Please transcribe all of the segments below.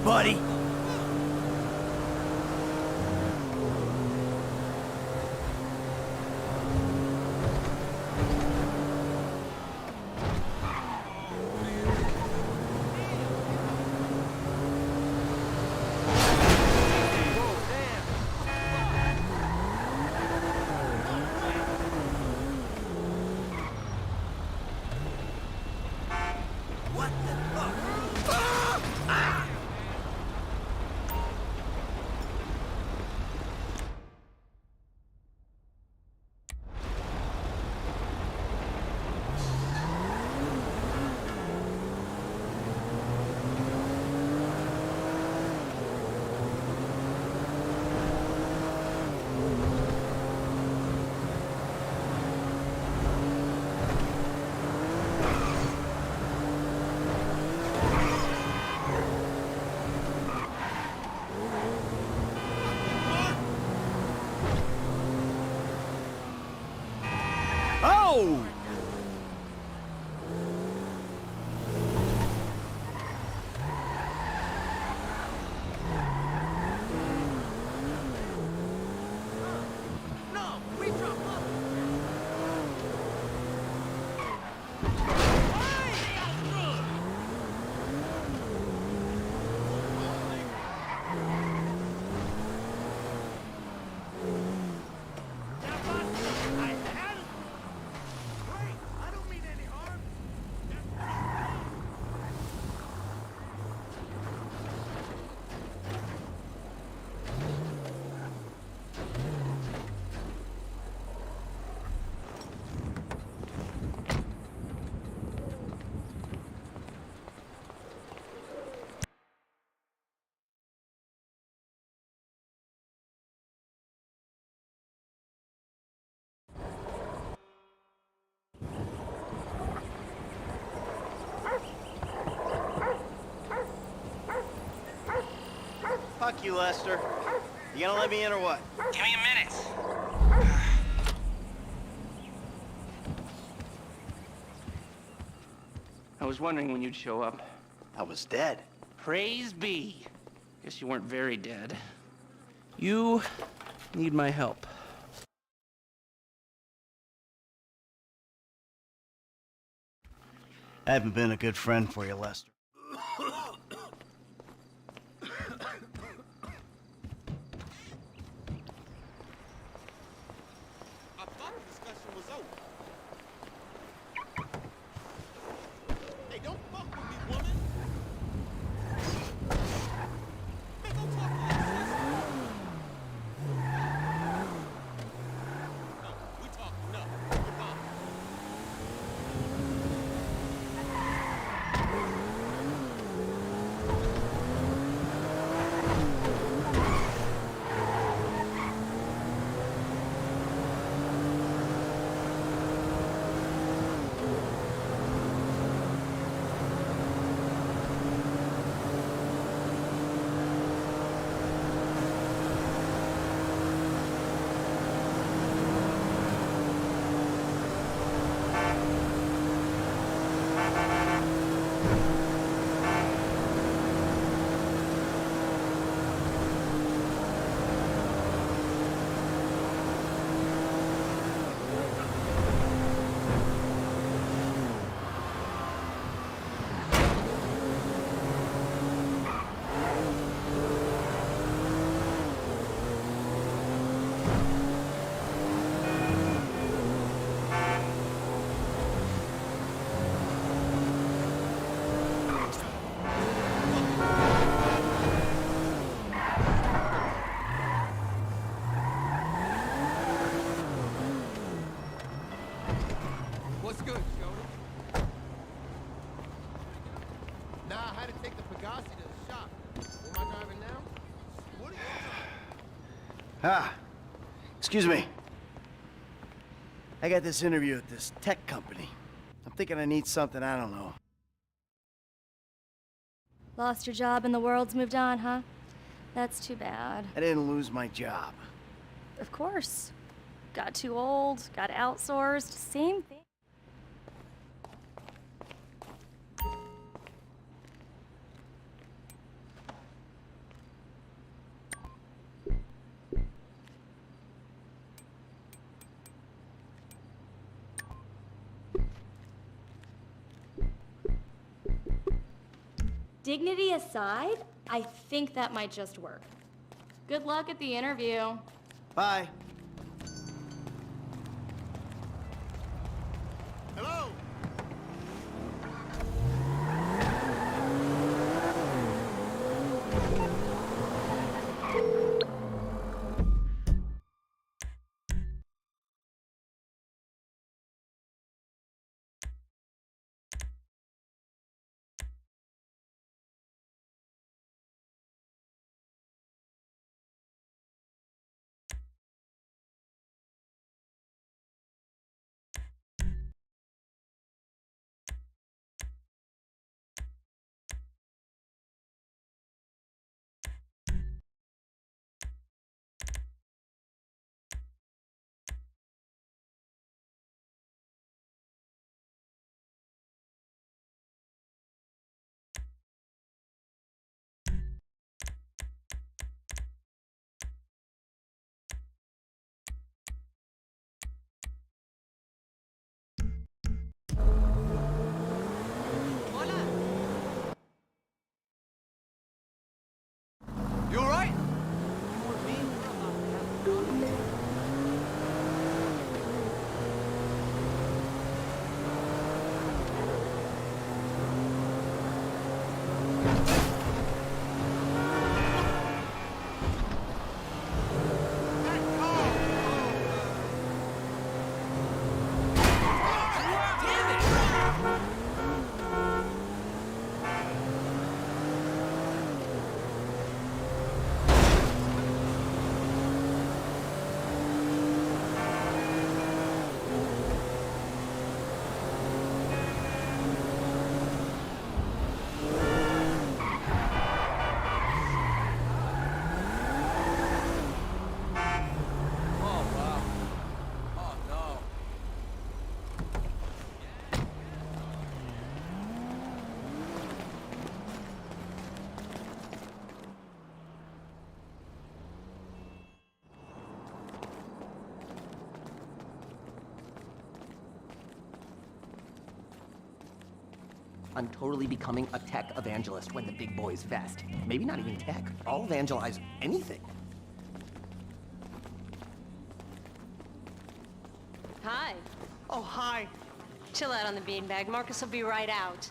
buddy. Oh! No, we drop up. Fuck you, Lester. You gonna let me in or what? Give me a minute. I was wondering when you'd show up. I was dead. Praise be. Guess you weren't very dead. You need my help. I haven't been a good friend for you, Lester. What's good, Shorty? Nah, I had to take the Bozi to the shop. Who am I driving now? What are you Ah, excuse me. I got this interview at this tech company. I'm thinking I need something, I don't know. Lost your job and the world's moved on, huh? That's too bad. I didn't lose my job. Of course. Got too old, got outsourced, same thing. Dignity aside, I think that might just work. Good luck at the interview. Bye. Hello? You alright? I'm totally becoming a tech evangelist when the big boys vest. Maybe not even tech. I'll evangelize anything. Hi. Oh, hi. Chill out on the beanbag. Marcus will be right out.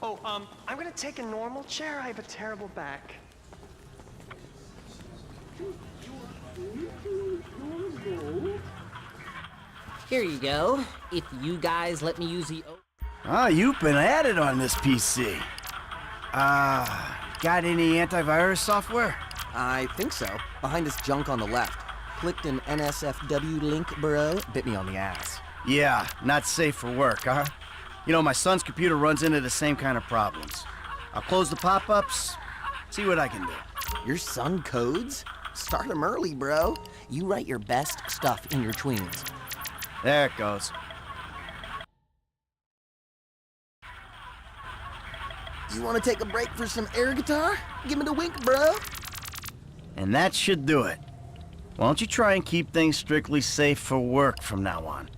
Oh, I'm gonna take a normal chair. I have a terrible back. Here you go. If you guys let me use the... Ah, you've been at it on this PC. Got any antivirus software? I think so. Behind this junk on the left. Clicked an NSFW link, bro. Bit me on the ass. Yeah, not safe for work, huh? You know, my son's computer runs into the same kind of problems. I'll close the pop-ups, see what I can do. Your son codes? Start him early, bro. You write your best stuff in your tweens. There it goes. You want to take a break for some air guitar? Give me the wink, bro. And that should do it. Why don't you try and keep things strictly safe for work from now on?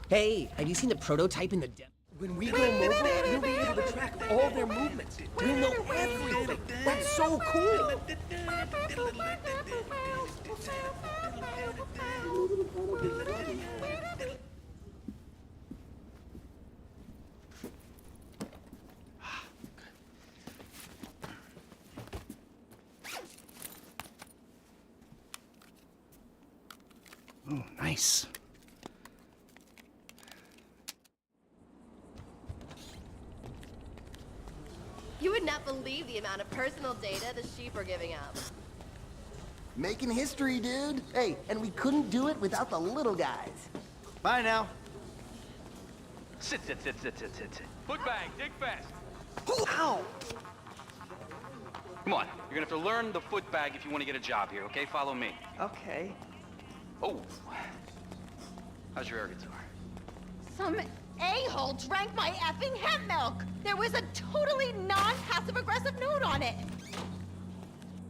Hey, have you seen the prototype in the demo? When we go mobile, you'll be able to track all their movements. We'll know everything. That's so cool. Oh, nice. You would not believe the amount of personal data the sheep are giving up. Making history, dude. Hey, and we couldn't do it without the little guys. Bye now. Sit. Foot bang, dig fast. Ow! Come on, you're gonna have to learn the foot bag if you want to get a job here, okay? Follow me. Okay. Oh. How's your air guitar? Some a-hole drank my effing hemp milk. There was a totally non-passive-aggressive note on it.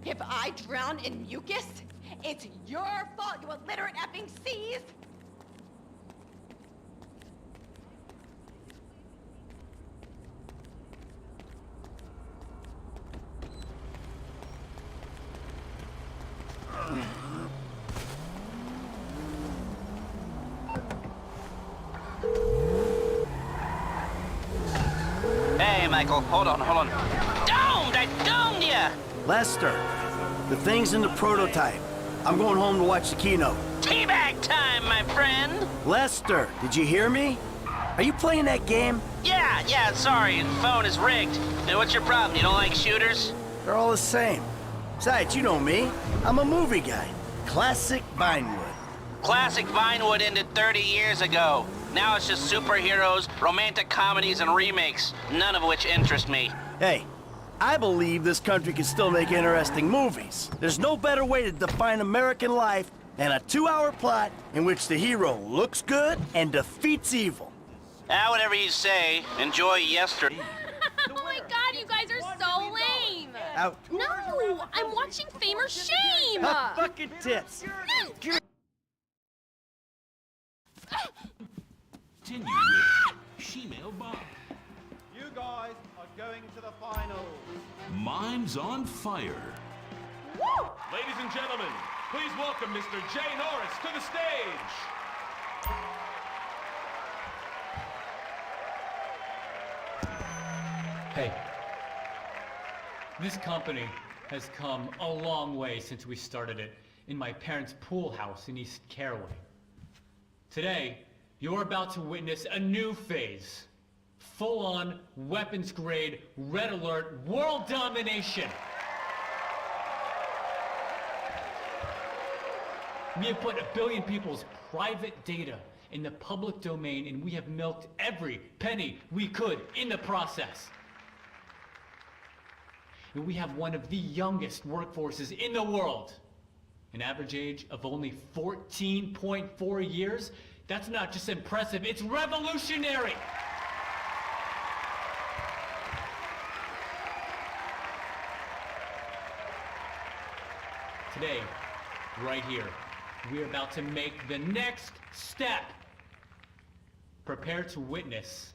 If I drown in mucus, it's your fault, you illiterate effing C's. Michael. Hold on. Domed! I domed ya! Lester, the thing's in the prototype. I'm going home to watch the keynote. Teabag time, my friend! Lester, did you hear me? Are you playing that game? Yeah, sorry, the phone is rigged. And what's your problem? You don't like shooters? They're all the same. Besides, you know me. I'm a movie guy. Classic Vinewood. Classic Vinewood ended 30 years ago. Now it's just superheroes, romantic comedies, and remakes, none of which interest me. Hey, I believe this country can still make interesting movies. There's no better way to define American life than a 2-hour plot in which the hero looks good and defeats evil. Whatever you say. Enjoy yesterday. Oh my god, you guys are so lame! Out. No, I'm watching Fame or Shame! Fucking tits. Continue with Shemale Bob. You guys are going to the finals. Mimes on Fire. Ladies and gentlemen, please welcome Mr. Jay Norris to the stage. Hey, this company has come a long way since we started it in my parents' pool house in East Caraway. Today, you're about to witness a new phase. Full-on, weapons-grade, red alert, world domination. We have put 1 billion people's private data in the public domain, and we have milked every penny we could in the process. And we have one of the youngest workforces in the world. An average age of only 14.4 years. That's not just impressive, it's revolutionary! Today, right here, we're about to make the next step. Prepare to witness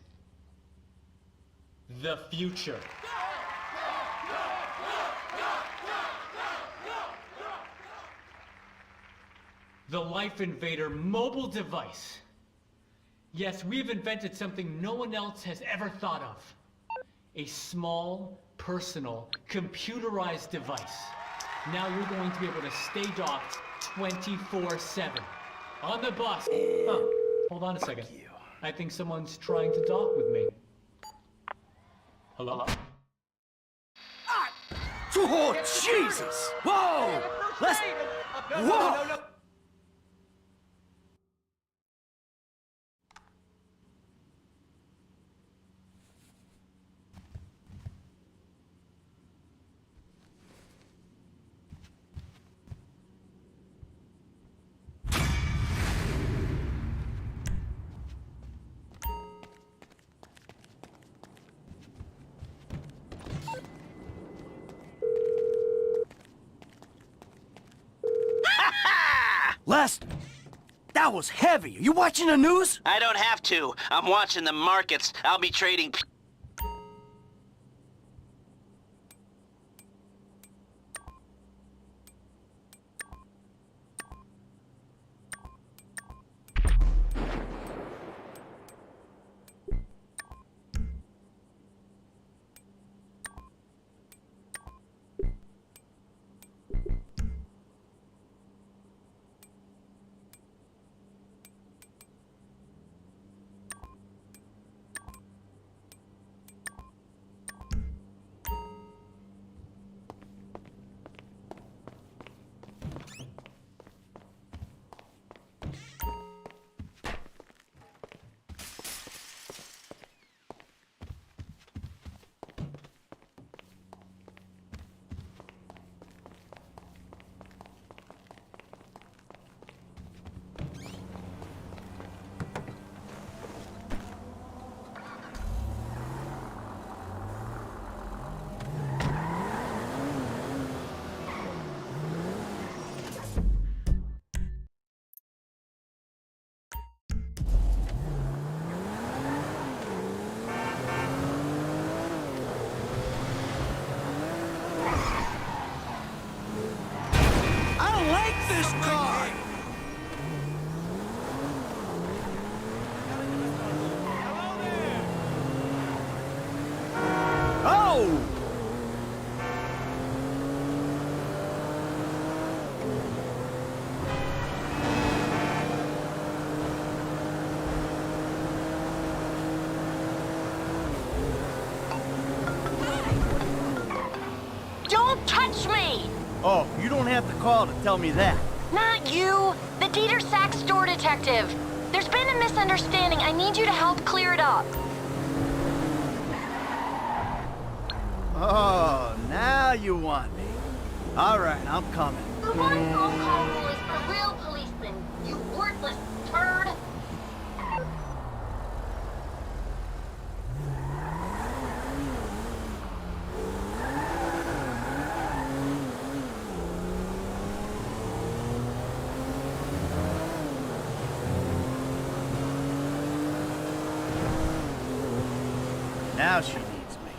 the future. The Life Invader mobile device. Yes, we've invented something no one else has ever thought of. A small, personal, computerized device. Now you're going to be able to stay docked 24/7. On the bus. Oh, hold on a second. I think someone's trying to dock with me. Hello? Oh, Jesus! Whoa! Let's... Whoa! Lester, that was heavy. Are you watching the news? I don't have to. I'm watching the markets. I'll be trading... This car! Hello there! Don't touch me! Oh, you don't have to call to tell me that. Not you! The Dieter Sack store detective! There's been a misunderstanding. I need you to help clear it up. Oh, now you want me. All right, I'm coming. The one phone call rule is for real policemen, you worthless turd. Now she needs me.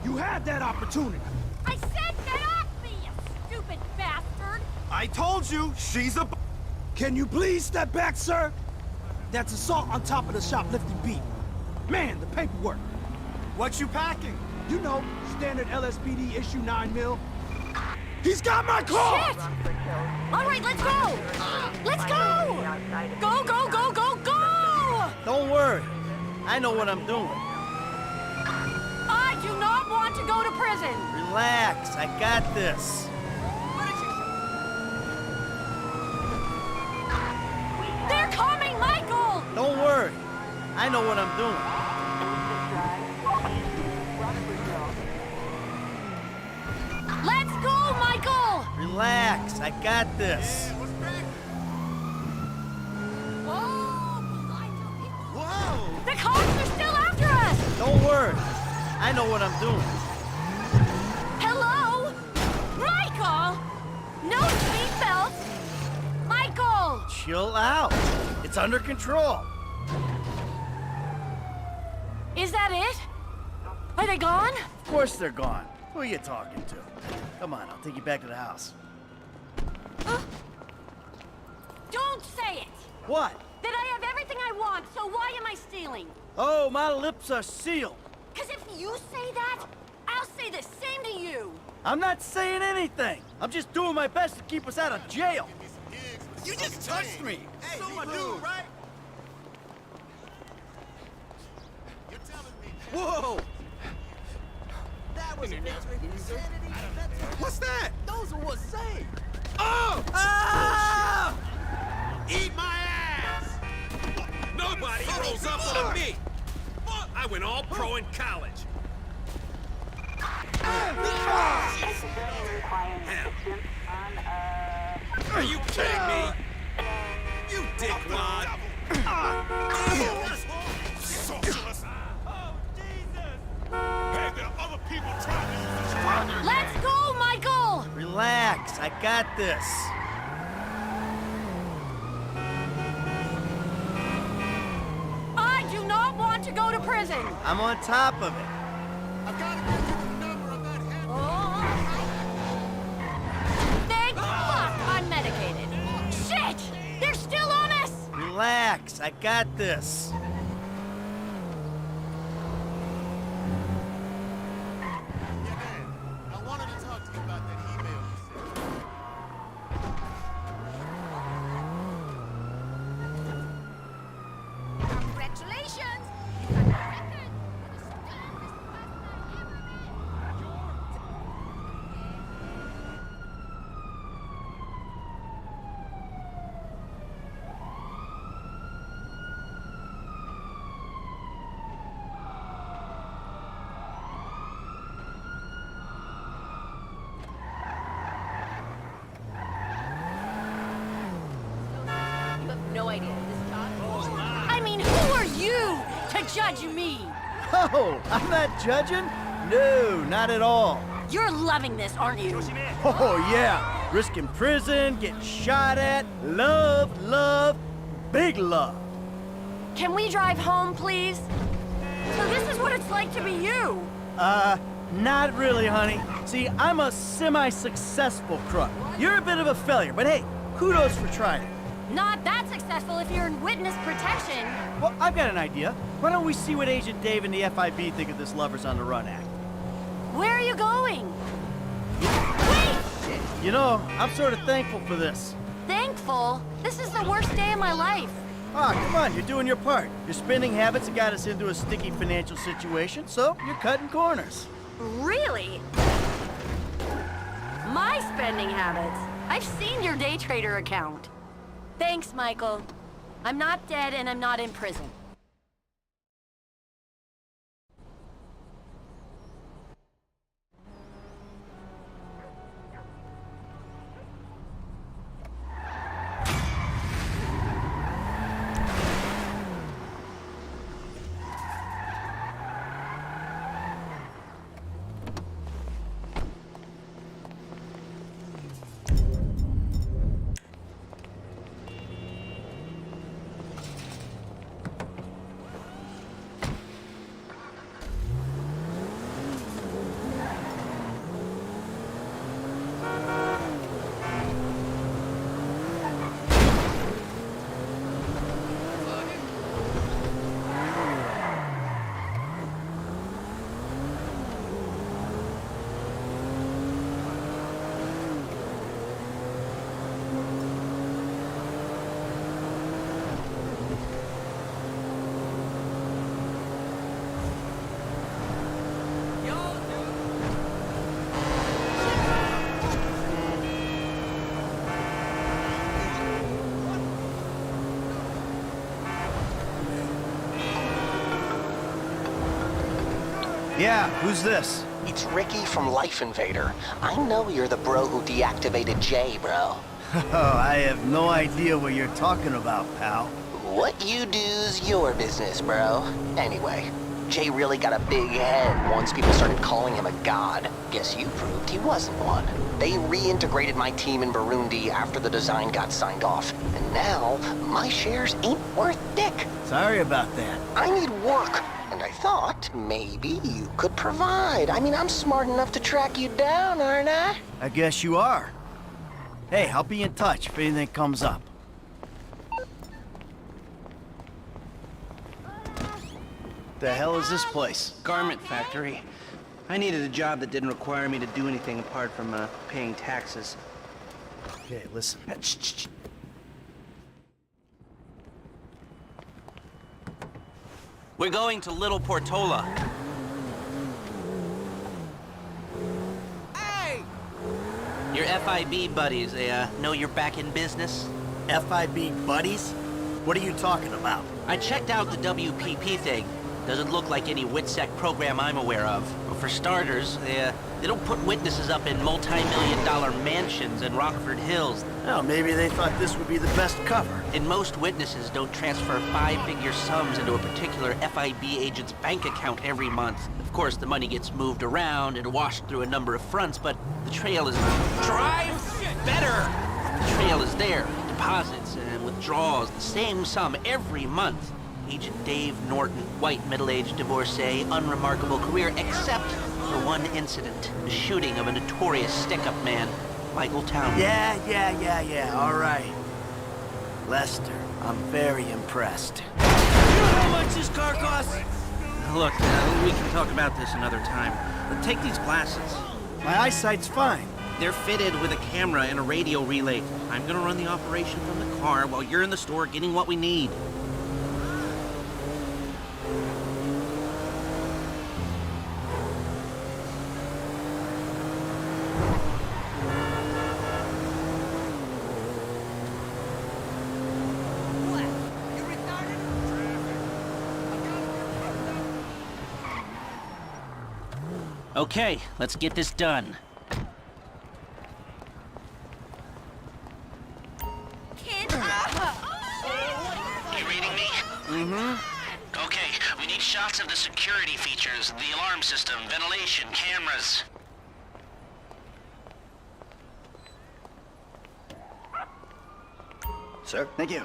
You had that opportunity. I said get off me, you stupid bastard! I told you, she's a... Can you please step back, sir? That's assault on top of the shoplifting beat. Man, the paperwork. What you packing? You know, standard LSPD issue 9 mil. He's got my car! Shit! All right, let's go! Let's go! Go, go, go, go, go! Don't worry. I know what I'm doing. I do not want to go to prison! Relax, I got this. They're coming, Michael! Don't worry. I know what I'm doing. Let's go, Michael! Relax, I got this. Whoa! The cops are still after us! Don't worry. I know what I'm doing. Hello? Michael! No seatbelt! Michael! Chill out. It's under control. Is that it? Are they gone? Of course they're gone. Who are you talking to? Come on, I'll take you back to the house. Don't say it! What? That I have everything I want, so why am I stealing? Oh, my lips are sealed. Because if you say that, I'll say the same to you. I'm not saying anything. I'm just doing my best to keep us out of jail. You just touched me! Hey, so I do, right? You're telling me... Whoa! That was a victory for sanity. What's that? Those are what's saved. Oh! Ah! Eat my ass! Nobody rolls up on me! I went all pro in college. Are you kidding me? You dickwad! Socialist! Oh, Jesus! Hey, there are other people trying to use this project. Let's go, Michael! Relax, I got this. I do not want to go to prison. I'm on top of it. I've got to get you the number of that hand. Thank fuck I'm medicated. Shit! They're still on us! Relax, I got this. Yeah, man. I wanted to talk to you about that email you sent. Congratulations! You got a record for the stupidest person I've ever met. You have no idea. This job... I mean, who are you to judge me? Oh, I'm not judging? No, not at all. You're loving this, aren't you? Oh, yeah. Risking prison, getting shot at. Love, love, big love. Can we drive home, please? So this is what it's like to be you. Not really, honey. See, I'm a semi-successful crook. You're a bit of a failure, but hey, kudos for trying it. Not that successful if you're in witness protection. Well, I've got an idea. Why don't we see what Agent Dave and the FIB think of this Lovers on the Run act? Where are you going? Wait! You know, I'm sort of thankful for this. Thankful? This is the worst day of my life. Ah, come on, you're doing your part. Your spending habits have got us into a sticky financial situation, so you're cutting corners. Really? My spending habits? I've seen your day trader account. Thanks, Michael. I'm not dead and I'm not in prison. Yeah, who's this? It's Ricky from Life Invader. I know you're the bro who deactivated Jay, bro. Oh, I have no idea what you're talking about, pal. What you do's your business, bro. Anyway, Jay really got a big head once people started calling him a god. Guess you proved he wasn't one. They reintegrated my team in Burundi after the design got signed off. And now, my shares ain't worth dick. Sorry about that. I need work. And I thought maybe you could provide. I mean, I'm smart enough to track you down, aren't I? I guess you are. Hey, I'll be in touch if anything comes up. The hell is this place? Garment factory. I needed a job that didn't require me to do anything apart from paying taxes. Okay, listen. Shh. We're going to Little Portola. Hey! Your FIB buddies, they know you're back in business? FIB buddies? What are you talking about? I checked out the WPP thing. Doesn't look like any WITSEC program I'm aware of. Well, for starters, they don't put witnesses up in multi-million-dollar mansions in Rockford Hills. Oh, maybe they thought this would be the best cover. And most witnesses don't transfer five-figure sums into a particular FIB agent's bank account every month. Of course, the money gets moved around and washed through a number of fronts, but the trail is... Drive better! The trail is there. Deposits and withdrawals, the same sum every month. Agent Dave Norton, white, middle-aged divorcee, unremarkable career, except for one incident. The shooting of a notorious stick-up man, Michael Townley. Yeah, all right. Lester, I'm very impressed. You know how much this car costs? Look, we can talk about this another time. But take these glasses. My eyesight's fine. They're fitted with a camera and a radio relay. I'm gonna run the operation from the car while you're in the store getting what we need. Okay, let's get this done. Kid. You reading me? Mm-hmm. Okay, we need shots of the security features, the alarm system, ventilation, cameras. Sir, thank you.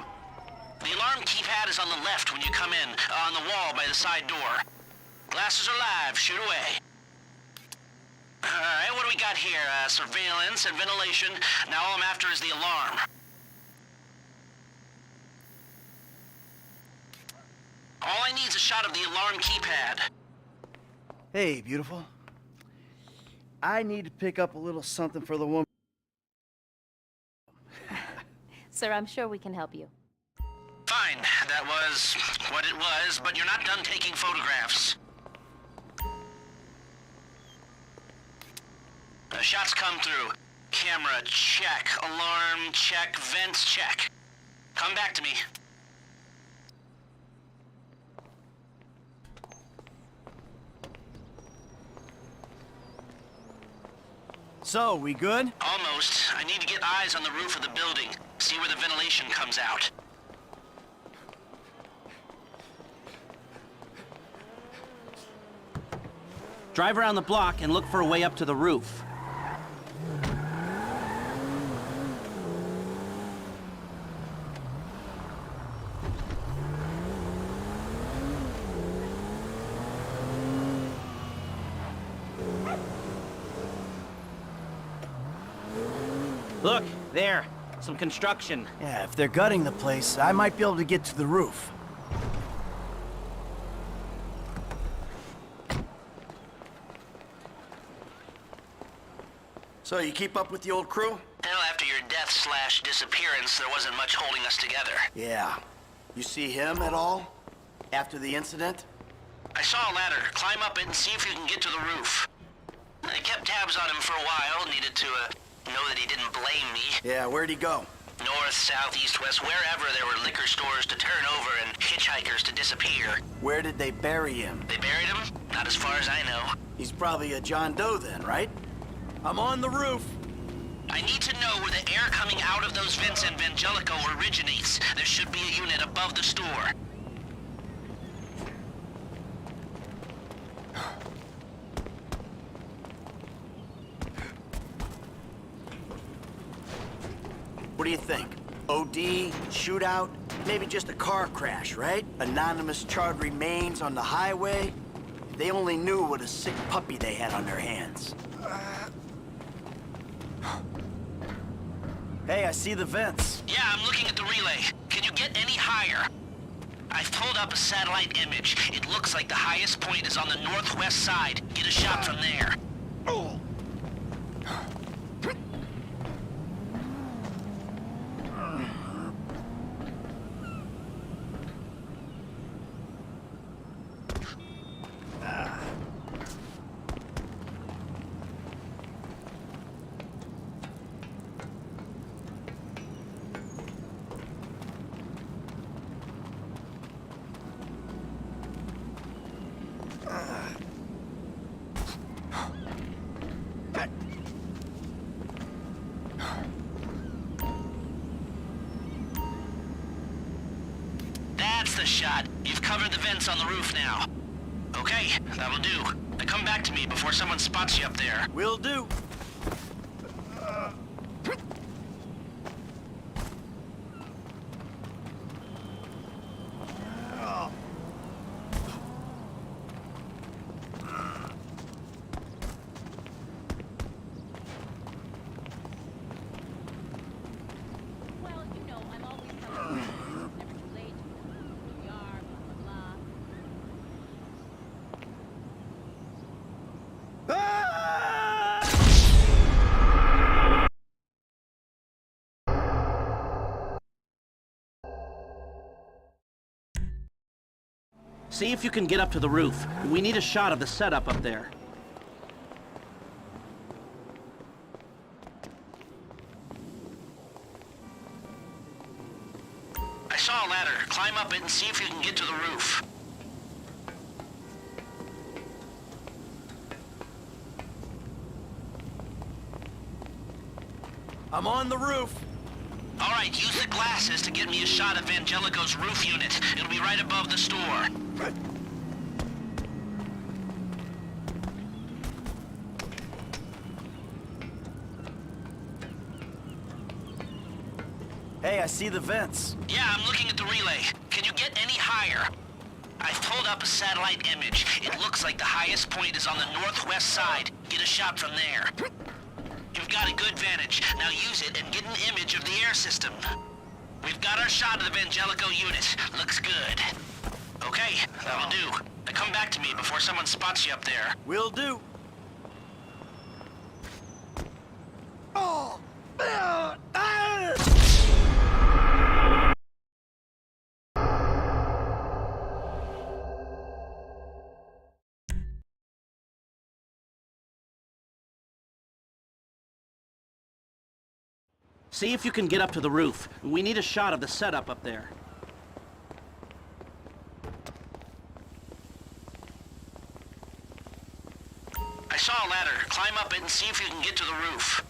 The alarm keypad is on the left when you come in, on the wall by the side door. Glasses are live, shoot away. Alright, what do we got here? Surveillance and ventilation. Now all I'm after is the alarm. All I need is a shot of the alarm keypad. Hey, beautiful. I need to pick up a little something for the woman. Sir, I'm sure we can help you. Fine, that was what it was, but you're not done taking photographs. The shots come through. Camera, check. Alarm, check. Vents, check. Come back to me. So, we good? Almost. I need to get eyes on the roof of the building. See where the ventilation comes out. Drive around the block and look for a way up to the roof. Look, there. Some construction. Yeah, if they're gutting the place, I might be able to get to the roof. So, you keep up with the old crew? Hell, after your death/disappearance, there wasn't much holding us together. Yeah. You see him at all? After the incident? I saw a ladder. Climb up it and see if you can get to the roof. I kept tabs on him for a while. Needed to, know that he didn't blame me. Yeah, where'd he go? North, south, east, west, wherever there were liquor stores to turn over and hitchhikers to disappear. Where did they bury him? They buried him? Not as far as I know. He's probably a John Doe then, right? I'm on the roof. I need to know where the air coming out of those vents in Vangelico originates. There should be a unit above the store. What do you think? OD, shootout, maybe just a car crash, right? Anonymous charred remains on the highway. They only knew what a sick puppy they had on their hands. Hey, I see the vents. Yeah, I'm looking at the relay. Can you get any higher? I've pulled up a satellite image. It looks like the highest point is on the northwest side. Get a shot from there. That's the shot. You've covered the vents on the roof now. Okay, that'll do. Now come back to me before someone spots you up there. Will do. See if you can get up to the roof. We need a shot of the setup up there. I saw a ladder. Climb up it and see if you can get to the roof. I'm on the roof. All right, use the glasses to get me a shot of Vangelico's roof unit. It'll be right above the store. Hey, I see the vents. Yeah, I'm looking at the relay. Can you get any higher? I've pulled up a satellite image. It looks like the highest point is on the northwest side. Get a shot from there. You've got a good vantage. Now use it and get an image of the air system. We've got our shot of the Vangelico unit. Looks good. Okay, that'll do. Now come back to me before someone spots you up there. Will do. Oh! See if you can get up to the roof. We need a shot of the setup up there. I saw a ladder. Climb up it and see if you can get to the roof.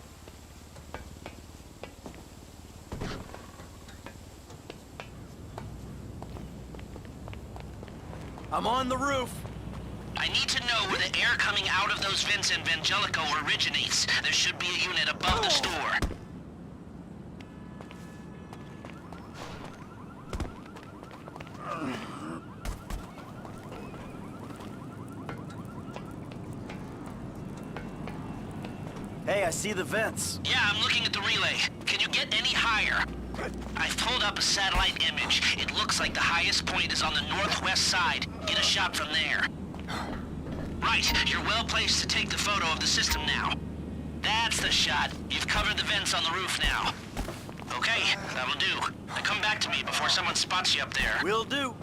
I'm on the roof. I need to know where the air coming out of those vents in Vangelico originates. There should be a unit above the store. Hey, I see the vents. Yeah, I'm looking at the relay. Can you get any higher? I've pulled up a satellite image. It looks like the highest point is on the northwest side. Get a shot from there. Right, you're well placed to take the photo of the system now. That's the shot. You've covered the vents on the roof now. Okay, that'll do. Now come back to me before someone spots you up there. Will do.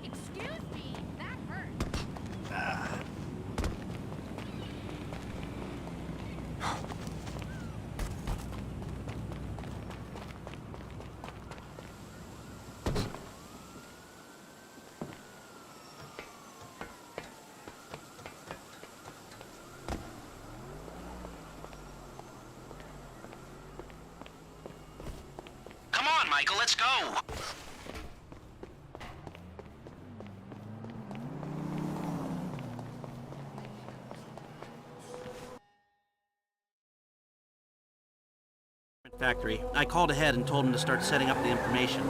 Excuse me, that hurt. Come on, Michael, let's go. Factory. I called ahead and told him to start setting up the information.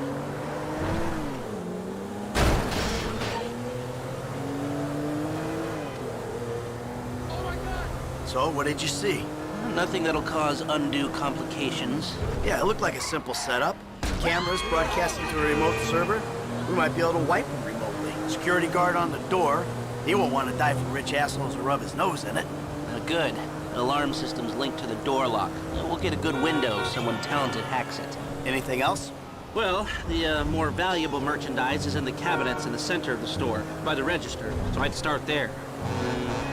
So, what did you see? Nothing that'll cause undue complications. Yeah, it looked like a simple setup. Cameras broadcasting to a remote server. We might be able to wipe them remotely. Security guard on the door. He won't want to die for rich assholes who rub his nose in it. Good. Alarm system's linked to the door lock. We'll get a good window if someone talented hacks it. Anything else? Well, the more valuable merchandise is in the cabinets in the center of the store, by the register, so I'd start there.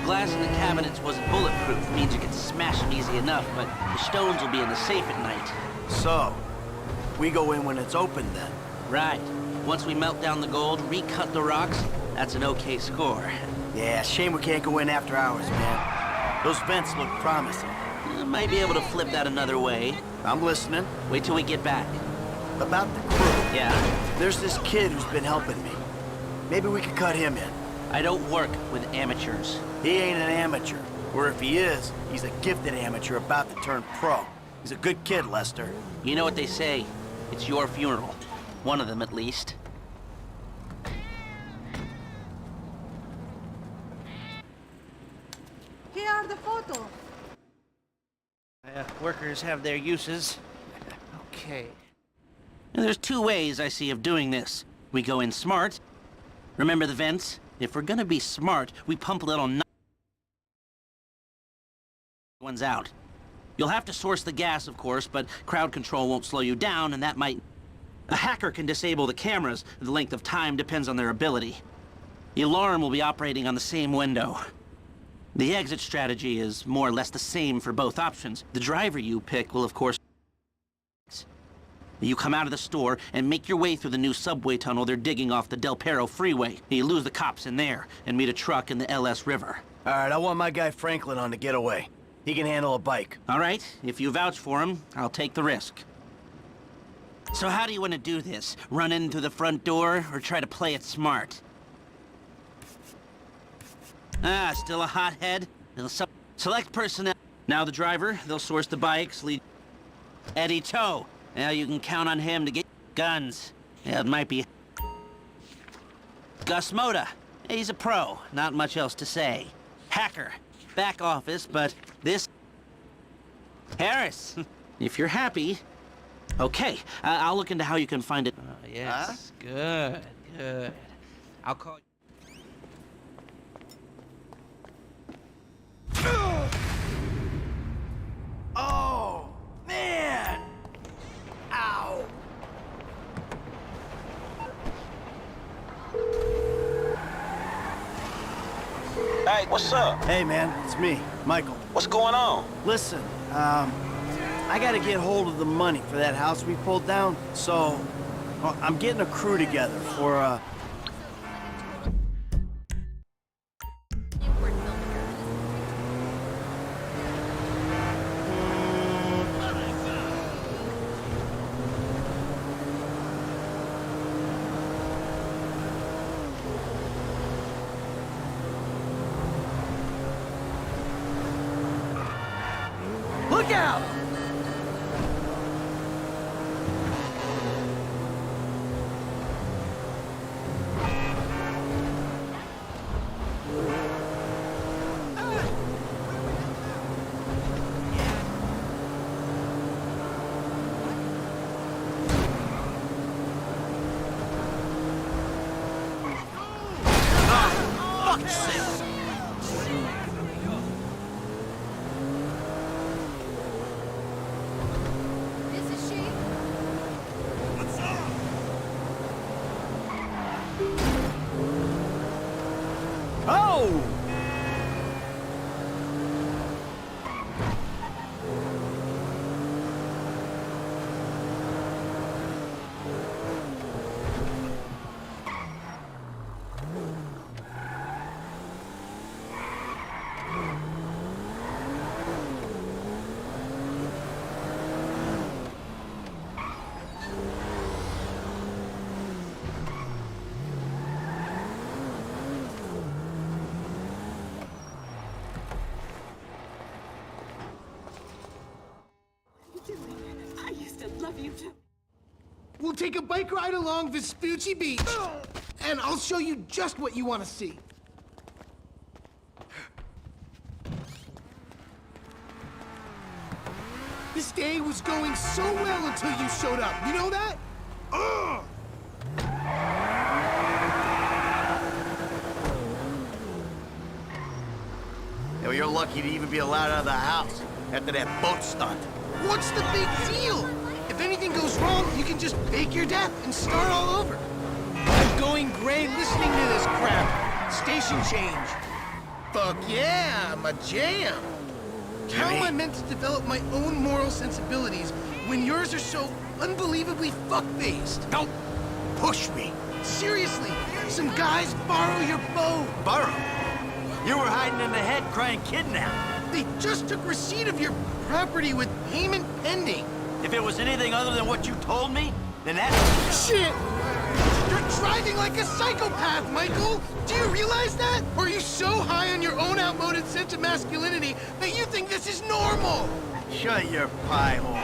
Glass in the cabinets wasn't bulletproof. Means you can smash them easy enough, but the stones will be in the safe at night. So, we go in when it's open then? Right. Once we melt down the gold, recut the rocks, that's an okay score. Yeah, shame we can't go in after hours, man. Those vents look promising. Might be able to flip that another way. I'm listening. Wait till we get back. About the crew. Yeah? There's this kid who's been helping me. Maybe we could cut him in. I don't work with amateurs. He ain't an amateur. Or if he is, he's a gifted amateur about to turn pro. He's a good kid, Lester. You know what they say. It's your funeral. One of them, at least. Here are the photos. Workers have their uses. Okay. And there's two ways I see of doing this. We go in smart. Remember the vents? If we're gonna be smart, we pump a little ones out. You'll have to source the gas, of course, but crowd control won't slow you down, and that might... A hacker can disable the cameras. The length of time depends on their ability. The alarm will be operating on the same window. The exit strategy is more or less the same for both options. The driver you pick will, of course... You come out of the store and make your way through the new subway tunnel they're digging off the Del Perro freeway. You lose the cops in there and meet a truck in the LS River. All right, I want my guy Franklin on the getaway. He can handle a bike. All right, if you vouch for him, I'll take the risk. So how do you want to do this? Run in through the front door or try to play it smart? Ah, still a hothead? They'll select personnel. Now the driver, they'll source the bikes, lead Eddie Tow. Now you can count on him to get guns. Yeah, it might be Gus Moda. He's a pro, not much else to say. Hacker, back office, but this... Harris, if you're happy. Okay, I'll look into how you can find it. Oh, yes, good, good. I'll call you. Oh, man! Ow! Hey, what's up? Hey, man, it's me, Michael. What's going on? Listen, I gotta get hold of the money for that house we pulled down, so well, I'm getting a crew together for, Look out! Oh! I used to love you too. We'll take a bike ride along Vespucci Beach, and I'll show you just what you want to see. This day was going so well until you showed up. You know that? Yeah, well, you're lucky to even be allowed out of the house after that boat stunt. What's the big deal? If anything goes wrong, you can just fake your death and start all over. I'm going gray listening to this crap. Station change. Fuck yeah, I'm a jam. How am I meant to develop my own moral sensibilities when yours are so unbelievably fuck-faced? Don't push me. Seriously, some guys borrow your boat. Borrow? You were hiding in the head crying kidnapped. They just took receipt of your property with payment pending. If it was anything other than what you told me, then that's... Shit! You're driving like a psychopath, Michael! Do you realize that? Or are you so high on your own outmoded sense of masculinity that you think this is normal? Shut your pie hole.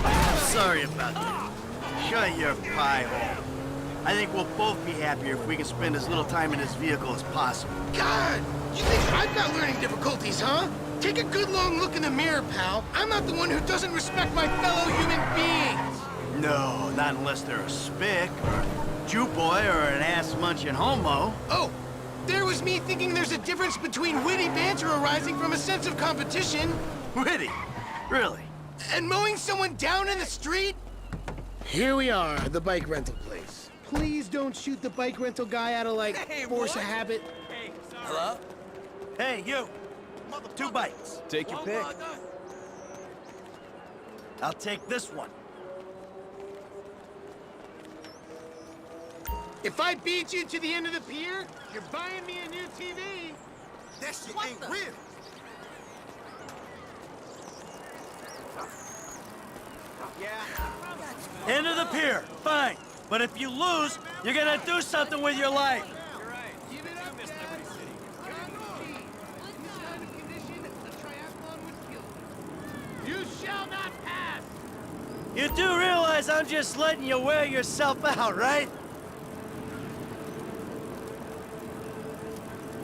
I'm sorry about that. Shut your pie hole. I think we'll both be happier if we can spend as little time in this vehicle as possible. God! You think I've got learning difficulties, huh? Take a good long look in the mirror, pal. I'm not the one who doesn't respect my fellow human beings. No, not unless they're a spick, or a Jew boy, or an ass-munching homo. Oh, there was me thinking there's a difference between witty banter arising from a sense of competition. Witty? Really? And mowing someone down in the street? Here we are, the bike rental place. Please don't shoot the bike rental guy out of, like, force of habit. Hey, hello? Hey, you. 2 bites. Take your pick. I'll take this one. If I beat you to the end of the pier, you're buying me a new TV. That shit ain't real. Yeah. End of the pier. Fine. But if you lose, you're gonna do something with your life. You're right. Give it up, Mr. Liberty City. shall not pass! You do realize I'm just letting you wear yourself out, right?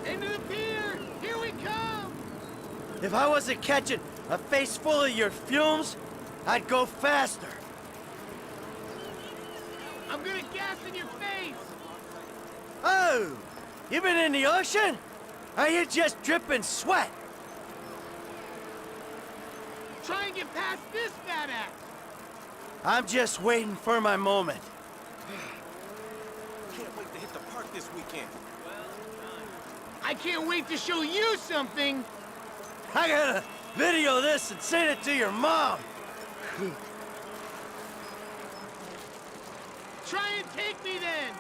Into the pier! Here we come! If I wasn't catching a face full of your fumes, I'd go faster. I'm gonna gas in your face! Oh, you been in the ocean? Are you just dripping sweat? Try and get past this badass! I'm just waiting for my moment. Can't wait to hit the park this weekend. I can't wait to show you something! I gotta video this and send it to your mom. Try and take me then!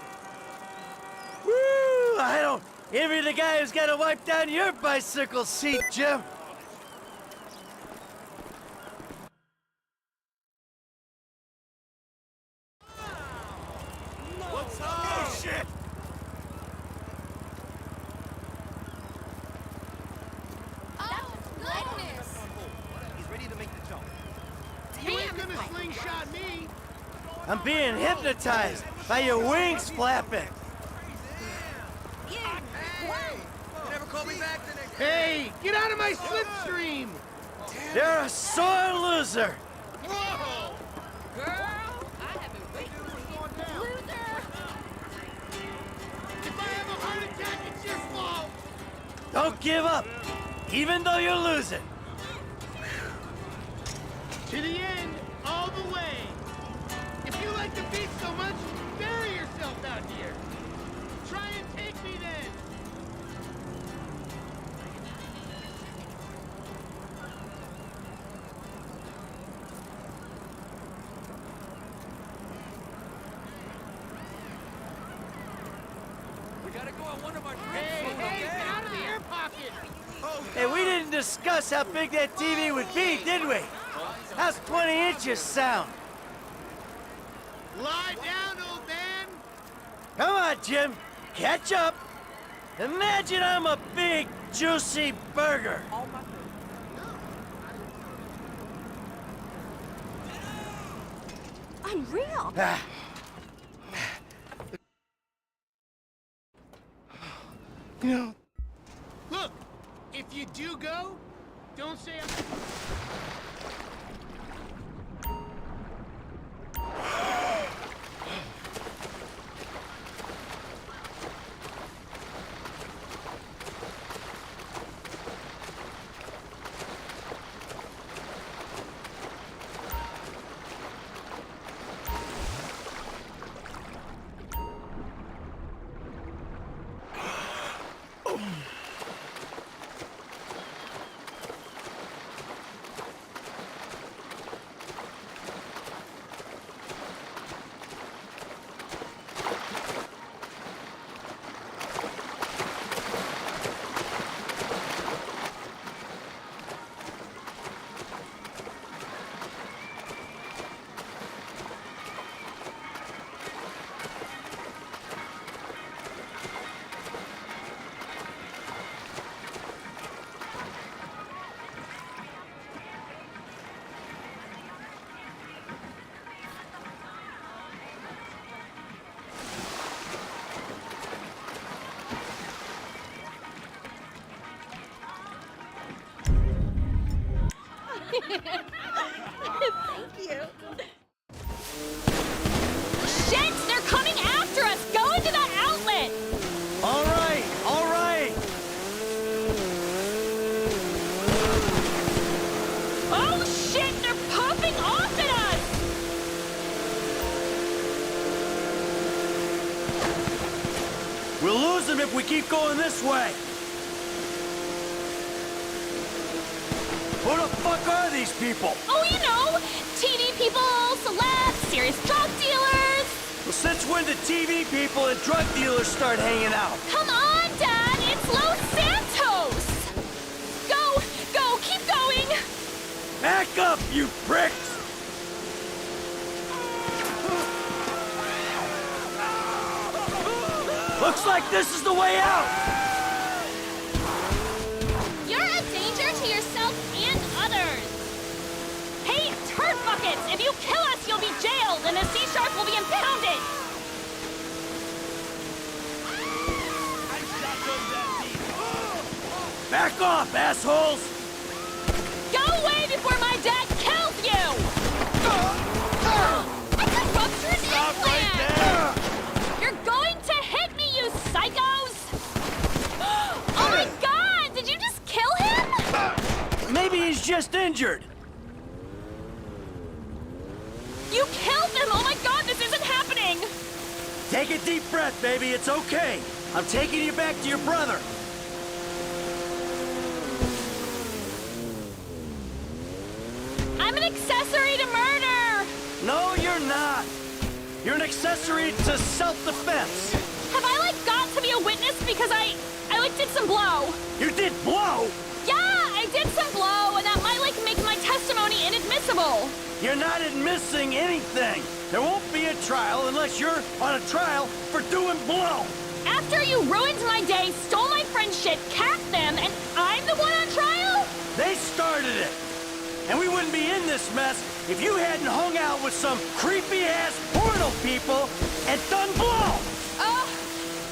Woo! I don't envy the guy who's gotta wipe down your bicycle seat, Jim. What's up? Oh, shit! Oh, goodness! He's ready to make the jump. You ain't gonna slingshot me! I'm being hypnotized by your wings flapping. Hey, get out of my slipstream! You're a sore loser. Whoa! Girl, I have been waiting for you. Loser! If I have a heart attack, it's your fault! Don't give up, even though you're losing. To the end, all the way! If you like the beach so much, bury yourself out here! Try and take me then! We gotta go on one of our trips. Hey, get out of the air pocket! Hey, we didn't discuss how big that TV would be, did we? How's 20 inches sound? Lie down, old man! Come on, Jim. Catch up. Imagine I'm a big, juicy burger. Unreal! You know, Look, if you do go, don't say I'm... Thank you. Shit! They're coming after us! Go into the outlet! all right, all right. Oh shit! They're popping off at us! We'll lose them if we keep going this way. Who the fuck are these people? Oh, you know, TV people, celebs, serious drug dealers. Well, since when did TV people and drug dealers start hanging out? Come on, Dad, it's Los Santos. Go, go, keep going. Back up, you pricks! Looks like this is the way out! You're a danger to yourself and others. bandits! If you kill us, you'll be jailed, and the sea shark will be impounded! Back off, assholes! Go away before my dad kills you! I could rupture an Stop right implant! there! You're going to hit me, you psychos! Oh my god! Did you just kill him? Maybe he's just injured. You killed him! Oh my god, this isn't happening! Take a deep breath, baby. It's okay. I'm taking you back to your brother. I'm an accessory to murder! No, you're not. You're an accessory to self-defense. Have I, like, got to be a witness because I like, did some blow? You did blow? Yeah, I did some blow, and that might, like, make my testimony inadmissible. You're not admitting anything. There won't be a trial unless you're on a trial for doing blow. After you ruined my day, stole my friend's shit, capped them, and I'm the one on trial? They started it. And we wouldn't be in this mess if you hadn't hung out with some creepy-ass portal people and done blow.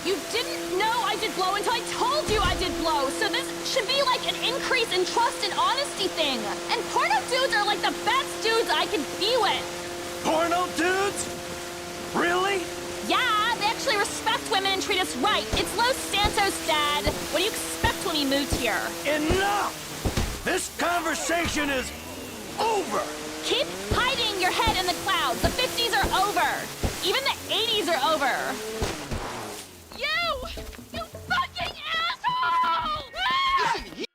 You didn't know I did blow until I told you I did blow, so this should be like an increase in trust and honesty thing. And porno dudes are like the best dudes I could be with. Porno dudes? Really? Yeah, they actually respect women and treat us right. It's Los Santos, Dad. What do you expect when we moved here? Enough! This conversation is over! Keep hiding your head in the clouds. The 50s are over. Even the 80s are over. You fucking asshole! Listen,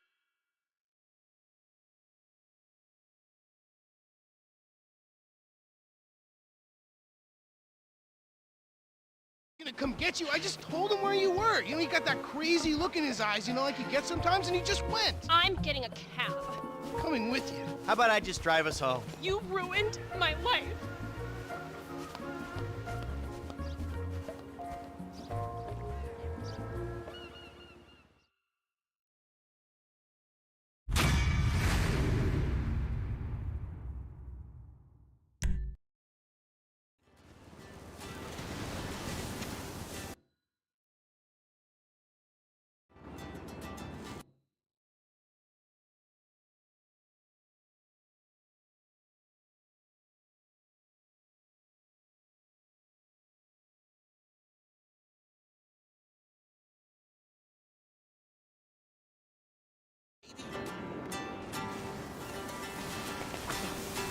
gonna come get you. I just told him where you were. You know, he got that crazy look in his eyes, you know, like you get sometimes, and he just went. I'm getting a cab. Coming with you. How about I just drive us home? You ruined my life.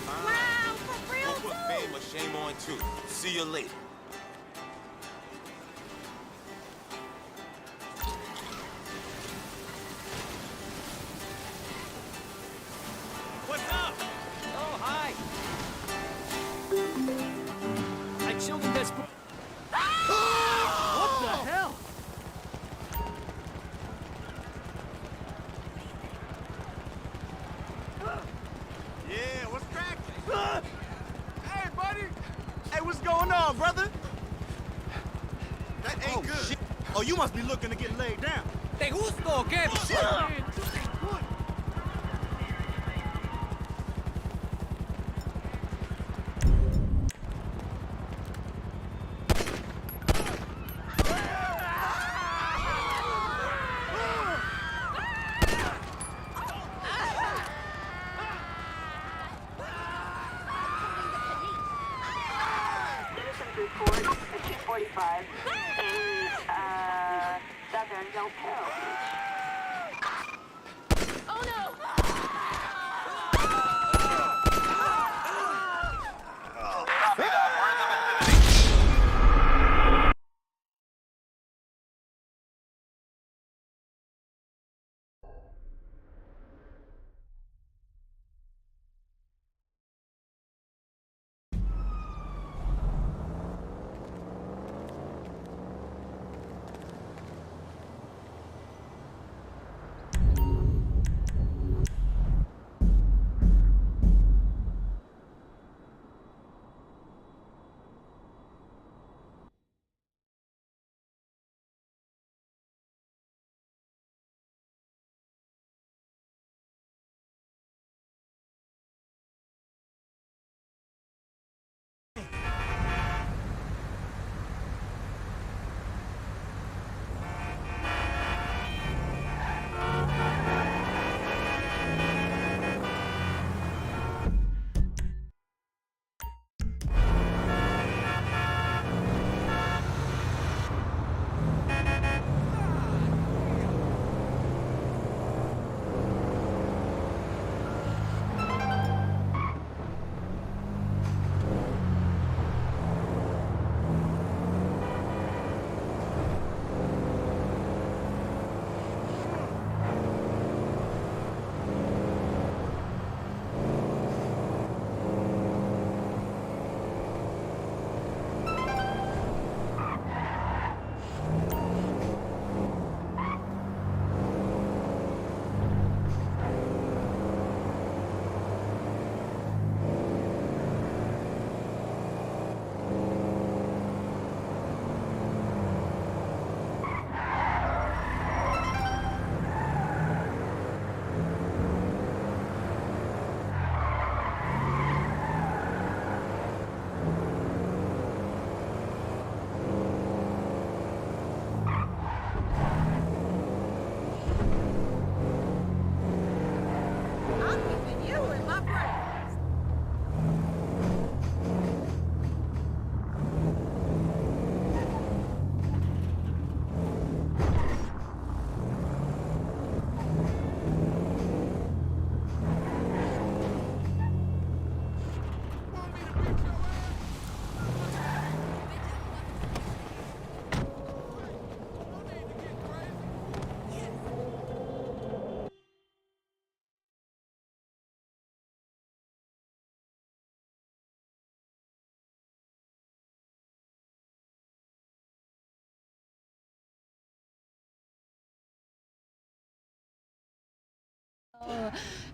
Wow, for real, Don't put fame or shame on too. See you later. What's up? Oh, hi. I chilled in this... What the hell? Yeah, what's cracking? Hey, buddy. Hey, what's going on, brother? That ain't good. Shit. Oh, you must be looking to get laid down. Te gusto, o qué? Report at 245 in southern Del Perro. Oh no!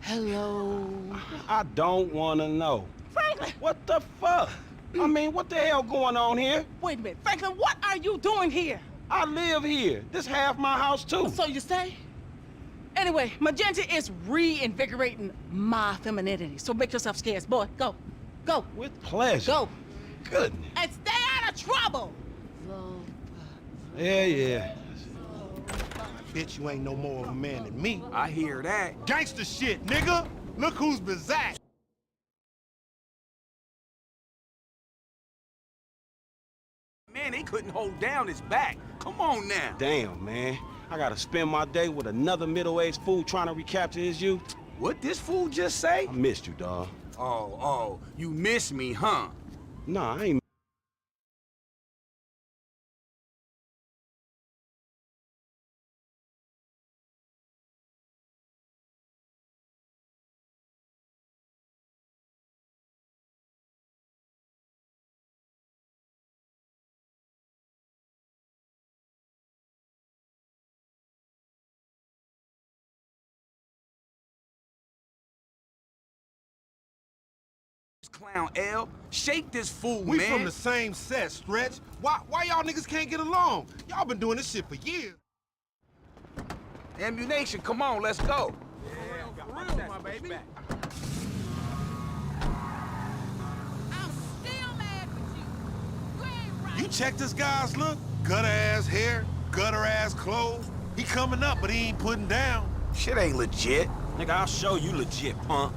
Hello. I don't wanna know. Franklin! What the fuck? I mean, what the hell going on here? Wait a minute. Franklin, what are you doing here? I live here. This half my house, too. So you stay? Anyway, Magenta is reinvigorating my femininity. So make yourself scarce. Boy, go. Go. With pleasure. Go. Goodness. And stay out of trouble. Yeah. Bitch, you ain't no more of a man than me. I hear that. Gangster shit, nigga. Look who's bizarre. Man, they couldn't hold down his back. Come on now. Damn, man. I gotta spend my day with another middle-aged fool trying to recapture his youth. What this fool just say? I missed you, dawg. Oh, you miss me, huh? Nah, I ain't. Clown L, shake this fool, We man. from the same set, Stretch. Why y'all niggas can't get along? Y'all been doing this shit for years. Ammunition, come on, let's go. My baby. I'm still mad with you. You ain't right. You check this guy's look? Gutter-ass hair, gutter-ass clothes. He coming up, but he ain't putting down. Shit ain't legit. Nigga, I'll show you legit, punk.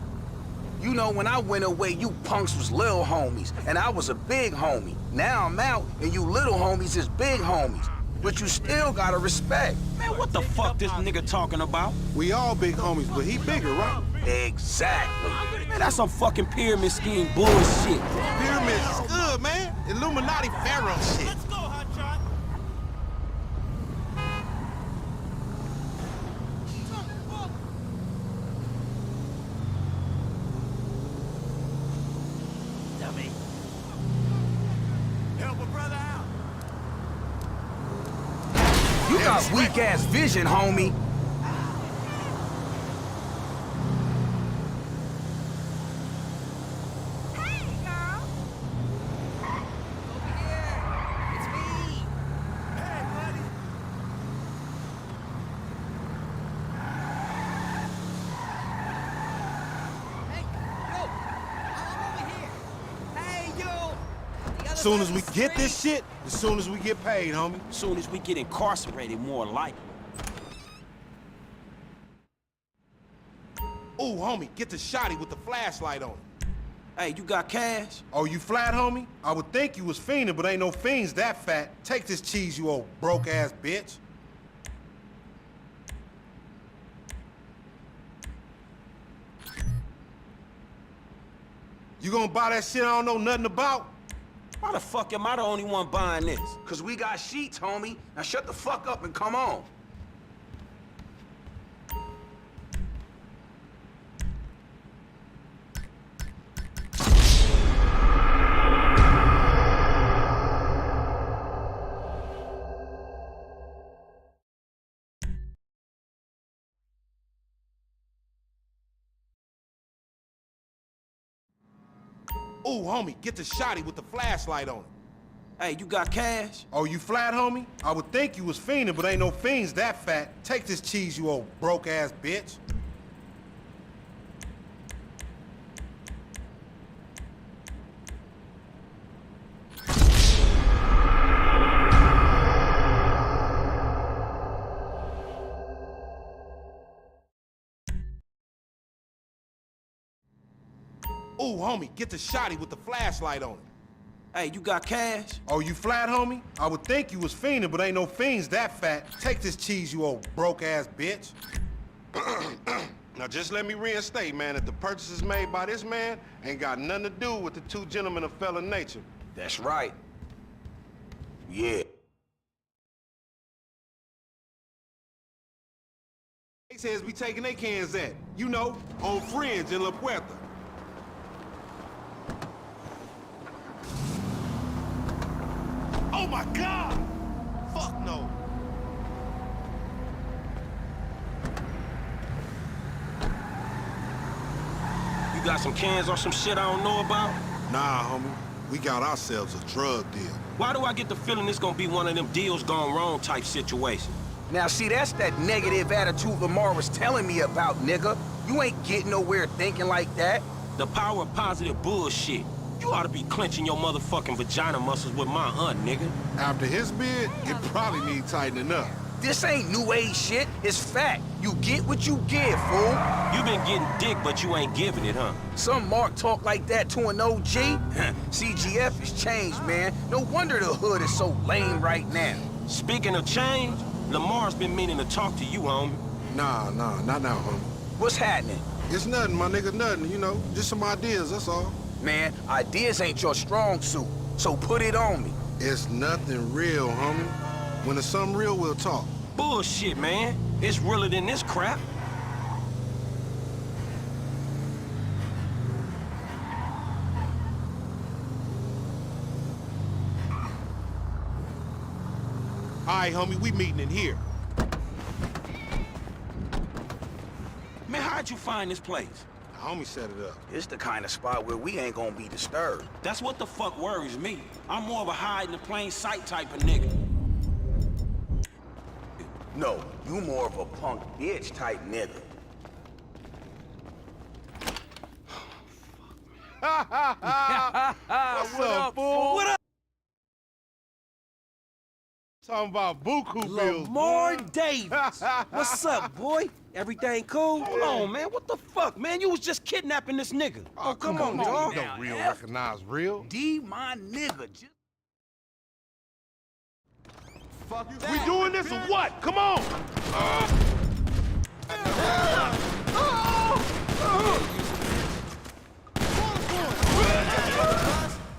You know, when I went away, you punks was little homies, and I was a big homie. Now I'm out, and you little homies is big homies. But you still gotta respect. Man, what the fuck this nigga talking about? We all big homies, but he bigger, right? Exactly. Man, that's some fucking pyramid scheme bullshit. Pyramids is good, man. Illuminati pharaoh shit. Let's go, hotshot. Dummy. Help a brother out. You got weak-ass vision, homie. Hey, girl! Over here. It's me. Hey, buddy. Hey, yo. I'm over here. Hey, yo. As soon as we get this shit, as soon as we get paid, homie. As soon as we get incarcerated, more likely. Ooh, homie, get the shotty with the flashlight on it. Hey, you got cash? Oh, you flat, homie? I would think you was fiending, but ain't no fiends that fat. Take this cheese, you old broke-ass bitch. You gonna buy that shit I don't know nothing about? Why the fuck am I the only one buying this? Cause we got sheets, homie. Now shut the fuck up and come on. Ooh, homie, get the shotty with the flashlight on it. Hey, you got cash? Oh, you flat, homie? I would think you was fiending, but ain't no fiends that fat. Take this cheese, you old broke-ass bitch. Ooh, homie, get the shotty with the flashlight on it. Hey, you got cash? Oh, you flat, homie? I would think you was fiending, but ain't no fiends that fat. Take this cheese, you old broke-ass bitch. Now, just let me reinstate, man, that the purchases made by this man ain't got nothing to do with the two gentlemen of felon nature. That's right. Yeah. They says be taking their cans at, you know, on Friends in La Puerta. Oh my God! Fuck no. You got some cans or some shit I don't know about? Nah, homie. We got ourselves a drug deal. Why do I get the feeling this gonna be one of them deals gone wrong type situations? Now, see, that's that negative attitude Lamar was telling me about, nigga. You ain't getting nowhere thinking like that. The power of positive bullshit. You ought to be clenching your motherfucking vagina muscles with my aunt, nigga. After his bid, it probably need tightening up. This ain't new age shit, it's fact. You get what you give, fool. You been getting dick, but you ain't giving it, huh? Some Mark talk like that to an OG? CGF has changed, man. No wonder the hood is so lame right now. Speaking of change, Lamar's been meaning to talk to you, homie. Nah, not now, homie. What's happening? It's nothing, my nigga, nothing, you know. Just some ideas, that's all. Man, ideas ain't your strong suit, so put it on me. It's nothing real, homie. When it's something real, we'll talk. Bullshit, man. It's realer than this crap. All right, homie, we meeting in here. Man, how'd you find this place? The homie set it up. It's the kind of spot where we ain't gonna be disturbed. That's what the fuck worries me. I'm more of a hide in the plain sight type of nigga. No, you more of a punk bitch type nigga. What's up, fool? What up? Talking about buku bills. Lamar Davis. What's up, boy? Everything cool? Hold on, man. What the fuck, man? You was just kidnapping this nigga. Oh, come on, dog. Don't real recognize real. D, my nigga. Fuck that. We doing this or what? Come on!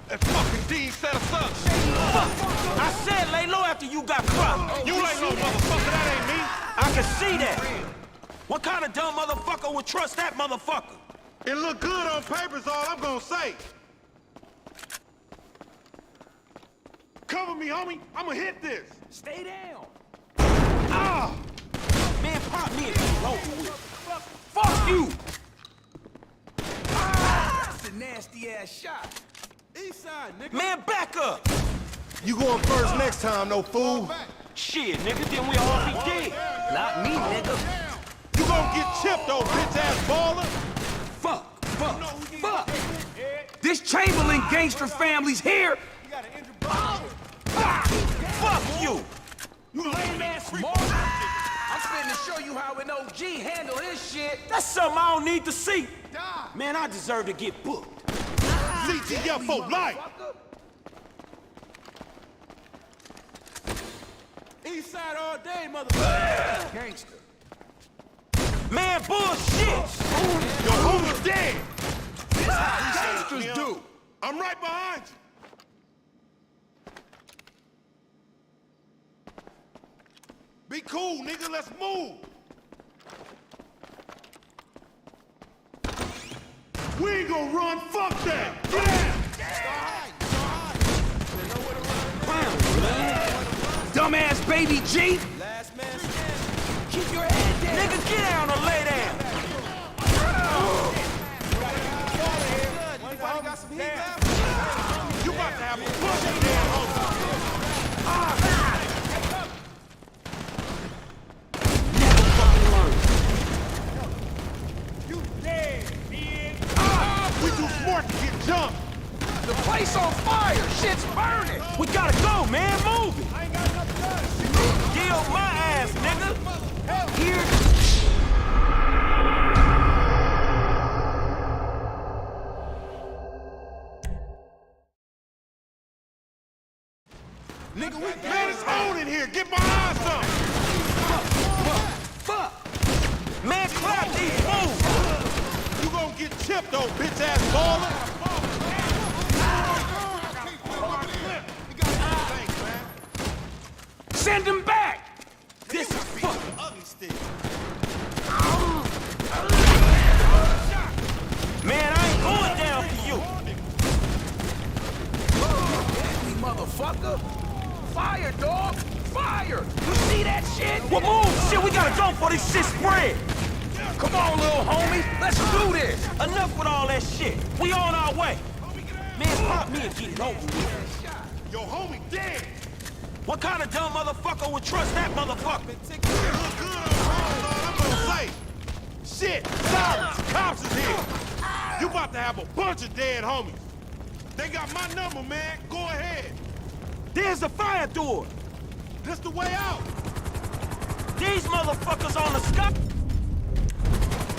That fucking D set us up. Fuck. I said lay low after you got cropped. You ain't no motherfucker, that ain't me. I can see that. What kind of dumb motherfucker would trust that motherfucker? It look good on paper is all I'm gonna say. Cover me, homie. I'ma hit this. Stay down. Ah! Man, pop me and get over with. Fuck you! Ah! That's a nasty ass shot. East side, nigga. Man, back up! You going first next time, no fool. Shit, nigga, then we all be dead. Not me, nigga. You gonna get chipped, old bitch-ass baller. Fuck. This Chamberlain gangster family's here. Fuck you! You lame ass mark. I'm finna show you how an OG handle his shit. That's something I don't need to see. Man, I deserve to get booked. CTF for life. East side all day, motherfucker. Gangster. Man, bullshit! Your homie's dead. This how gangsters do. I'm right behind you. Be cool, nigga. Let's move. We ain't gonna run. Fuck that. Get out. Dumbass baby G. Last man standing. Keep your head down. Nigga, get down or lay down. Anybody got some heat left? You about to have a fucking damn homie. Never fucking learn. You dead, bitch. We too smart to get jumped. The place on fire. Shit's burning. We gotta go, man. Move it. I ain't got enough guns. Deal my ass, nigga. Here. Nigga, man, it's on in here. Get my eyes on. Fuck. Man, clap these moves. You gonna get chipped, old bitch-ass baller. Send him back. This is fucking ugly stick. Man, I ain't going down for you. Deadly motherfucker. Fire, dog. Fire. You see that shit? Well, move. Shit, we gotta go before this shit spread. Come on, little homie. Let's do this. Enough with all that shit. We on our way. Man, pop me and get it over with. Yo, homie dead. What kind of dumb motherfucker would trust that motherfucker? I'm gonna say. Shit, sirens, cops is here. You about to have a bunch of dead homies. They got my number, man. Go ahead. There's the fire door. This the way out. These motherfuckers on the sky.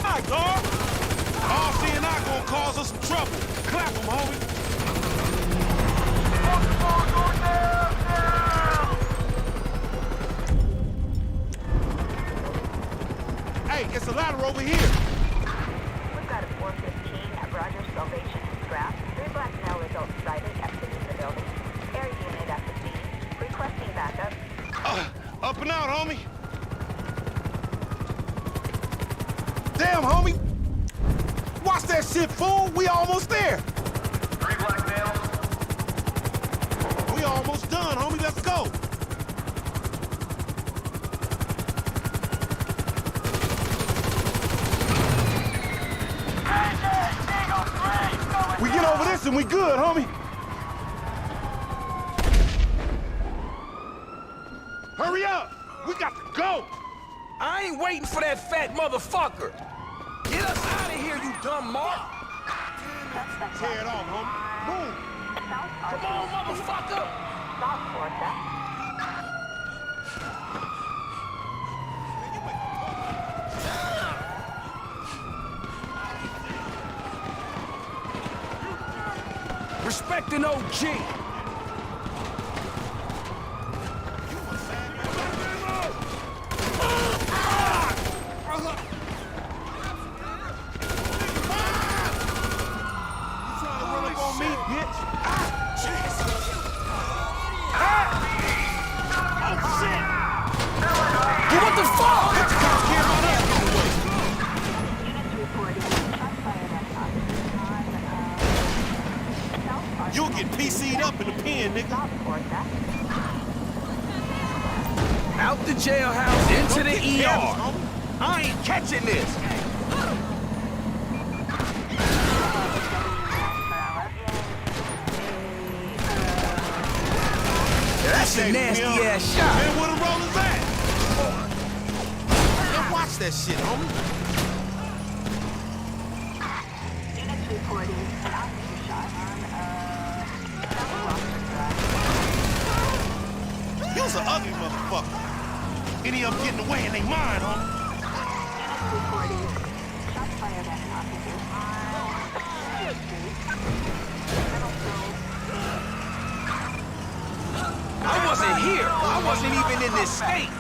My dog. RC and I gonna cause us some trouble. Clap them, homie. Hey, it's a ladder over here. We've got a 415 at Rogers Salvation and Scrap. 3 black male adults sighted exiting the building. Air unit at the scene. Requesting backup. Up and out, homie. Damn, homie. Watch that shit, fool. We almost there. 3 black males. We almost done, homie. Let's go. We get over this and we good, homie. Hurry up. We got to go. I ain't waiting for that fat motherfucker. Get us out of here, you dumb mark. Tear it off, homie. Move. Come on, motherfucker. Stop for that. Respect an OG. You'll get PC'd up in the pen, nigga. Out the jailhouse, into the ER. I ain't catching this. That's a nasty-ass shot. Man, where the rollers at? Man, watch that shit, homie. Units reporting an officer shot on, You's an ugly motherfucker. Any of them getting away in they mind, homie. Units reporting shots fired at an officer I wasn't here. I wasn't even in this state.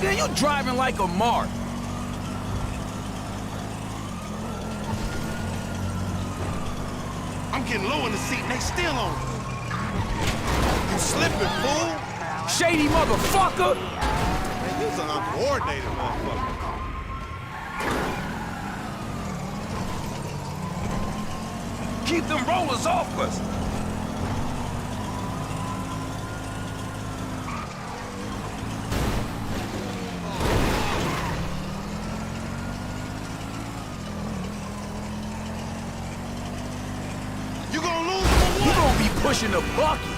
Man, you driving like a mark. I'm getting low in the seat and they still on it. You slipping, fool. Shady motherfucker. Man, you's an uncoordinated motherfucker. Keep them rollers off us. You gonna lose them or what? You gonna be pushing the bucket.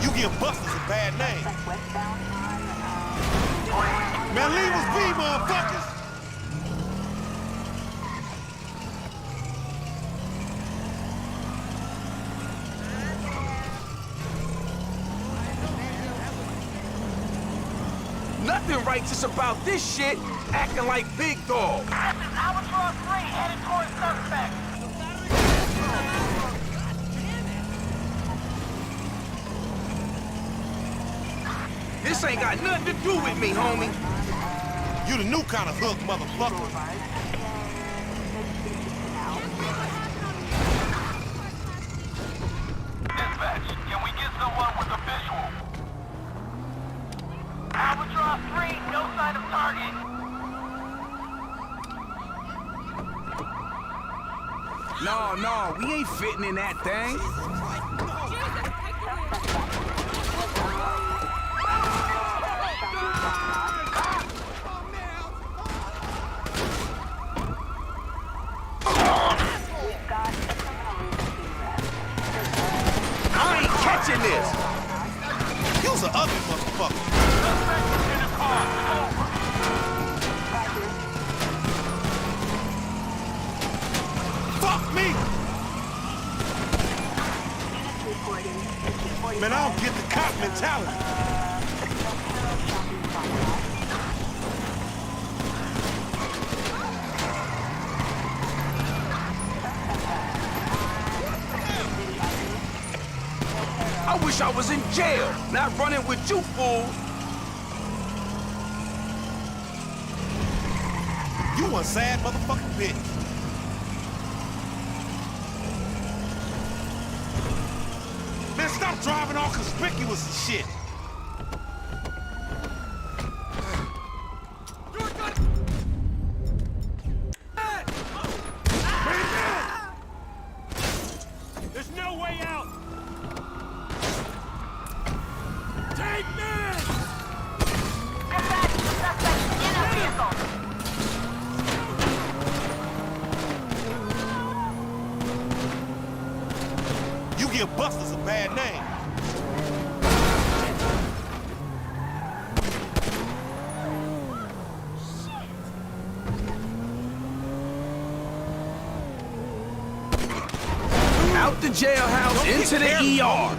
You getting busted is a bad name. Man, leave us be, motherfuckers. Nothing righteous about this shit, acting like big dog. Albatross 3 headed towards suspect. This ain't got nothing to do with me, homie. You the new kind of hook, motherfucker. Dispatch, can we get someone with a visual? Albatross 3, no sign of target. No, we ain't fitting in that thing. I ain't catching this. You's an ugly motherfucker. Fuck me! Man, I don't get the cop mentality. I wish I was in jail, not running with you fools. You one sad motherfucking bitch. Man, stop driving all conspicuous and shit. There's no way out! Take me! Dispatch, suspect in a vehicle. You give Busters a bad name. Out the jailhouse, into the ER.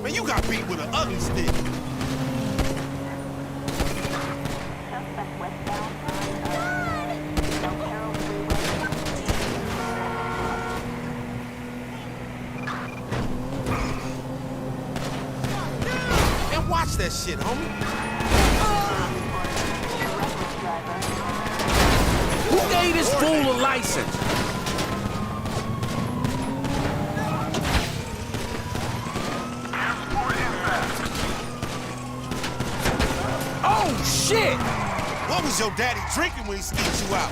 Man, you got beat with an ugly stick. Man, watch that shit, homie. Who gave this fool a license? Oh, shit! What was your daddy drinking when he skeeved you out?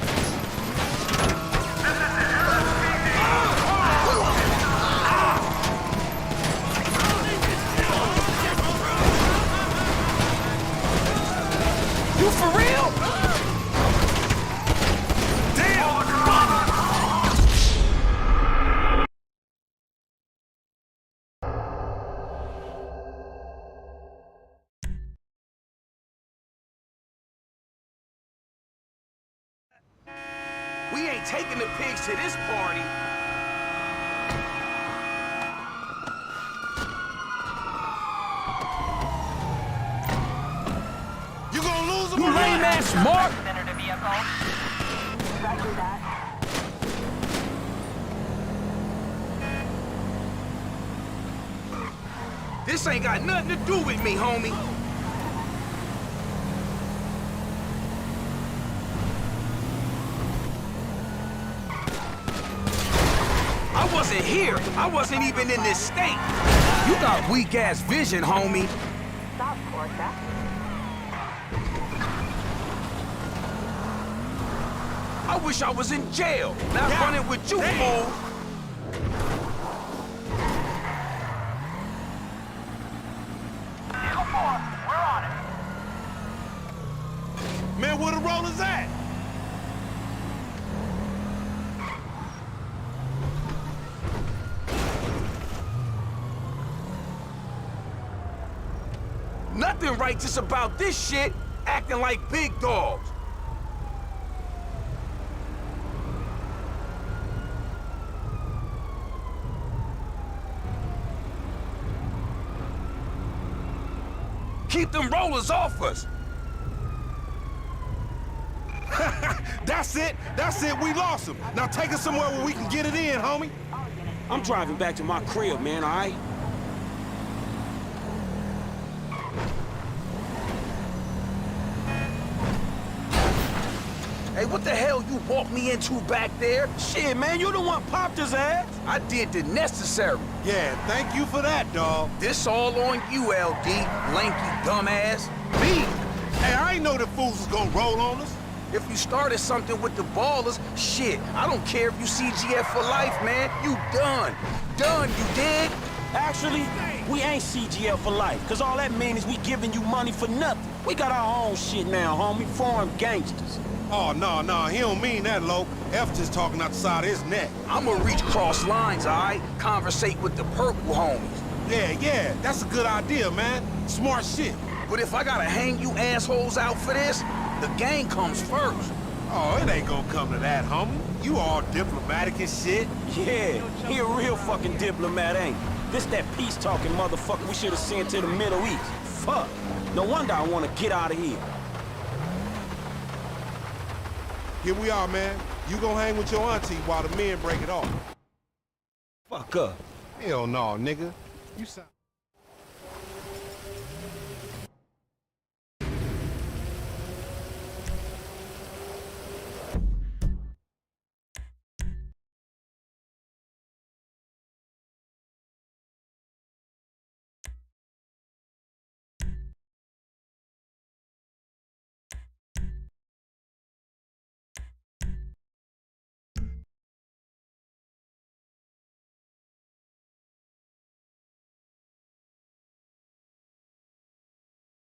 You for real? We ain't taking the pigs to this party. You gonna lose him? You lame ass Mark. Center to vehicle. Roger that. This ain't got nothing to do with me, homie. I wasn't here. I wasn't even in this state. You got weak-ass vision, homie. Stop, Corsa. I wish I was in jail, not running with you, fool. Vehicle 4, we're on it. Man, where the rollers at? Nothing righteous about this shit, acting like big dogs. Keep them rollers off us. That's it. We lost him. Now take us somewhere where we can get it in, homie. I'm driving back to my crib, man, all right? Hey, what the hell you walked me into back there? Shit, man, you the one popped his ass. I did the necessary. Yeah, thank you for that, dawg. This all on you, LD, lanky dumbass. Me? Hey, I ain't know the fools was gonna roll on us. If you started something with the ballers, shit, I don't care if you CGF for life, man. You done. Done, you dig? Actually, we ain't CGL for life, cause all that means is we giving you money for nothing. We got our own shit now, homie. Foreign gangsters. Oh, no, he don't mean that, Lo. F just talking out the side of his neck. I'ma reach cross lines, alright? Conversate with the purple homies. Yeah, that's a good idea, man. Smart shit. But if I gotta hang you assholes out for this, the gang comes first. Oh, it ain't gonna come to that, homie. You all diplomatic and shit. Yeah, he a real fucking diplomat, ain't he? This that peace-talking motherfucker we should have sent to the Middle East. Fuck. No wonder I want to get out of here. Here we are, man. You gonna hang with your auntie while the men break it off. Fuck up. Hell no, nigga. You sound...